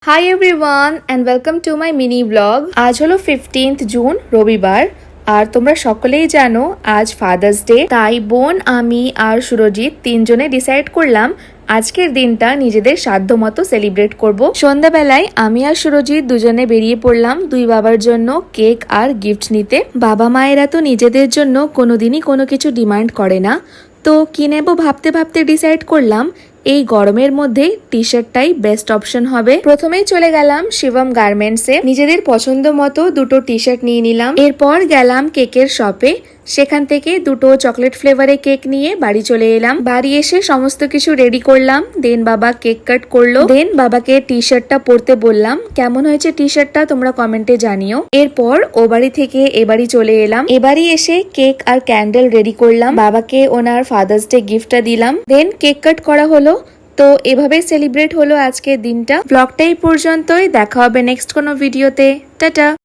Hi everyone and welcome to my mini blog. আজ হলো 15th June, রবিবার। আর তোমরা সকলেই জানো আজ ফাদার্স ডে। তাই বোন, আমি আর সুরজিৎ তিনজনে ডিসাইড করলাম আজকের দিনটা নিজেদের সাধ্য মতো সেলিব্রেট করব। সন্ধ্যাবেলায় আমি আর সুরজিৎ দুজনে বেরিয়ে পড়লাম দুই বাবার জন্য কেক আর গিফট নিতে। বাবা মায়েরা তো নিজেদের জন্য কোনোদিনই কোনো কিছু ডিমান্ড করে না, তো কি নেব ভাবতে ভাবতে ডিসাইড করলাম এই গরমের মধ্যে টি শার্টটাই বেস্ট অপশন হবে। প্রথমেই চলে গেলাম শিবম গার্মেন্টসে, নিজেদের পছন্দ মতো দুটো টি শার্ট নিয়ে নিলাম। এরপর গেলাম কেকের শপে, সেখান থেকে দুটো চকলেট ফ্লেভারে কেক নিয়ে বাড়ি চলে এলাম। বাড়ি এসে সমস্ত কিছু রেডি করলাম, দেন বাবা কেক কাট করলো, দেন বাবাকে টি শার্টটা পরতে বললাম। কেমন হয়েছে টি শার্টটা তোমরা কমেন্টে জানিও। এরপর ও বাড়ি থেকে এ বাড়ি চলে এলাম। এবারই এসে কেক আর ক্যান্ডেল রেডি করলাম, বাবাকে ওনার ফাদার্স ডে গিফটটা দিলাম, দেন কেক কাট করা হলো। তো এভাবে সেলিব্রেট হলো আজকের দিনটা। ব্লগটা এই পর্যন্তই, দেখা হবে নেক্সট কোনো ভিডিওতে। টাটা।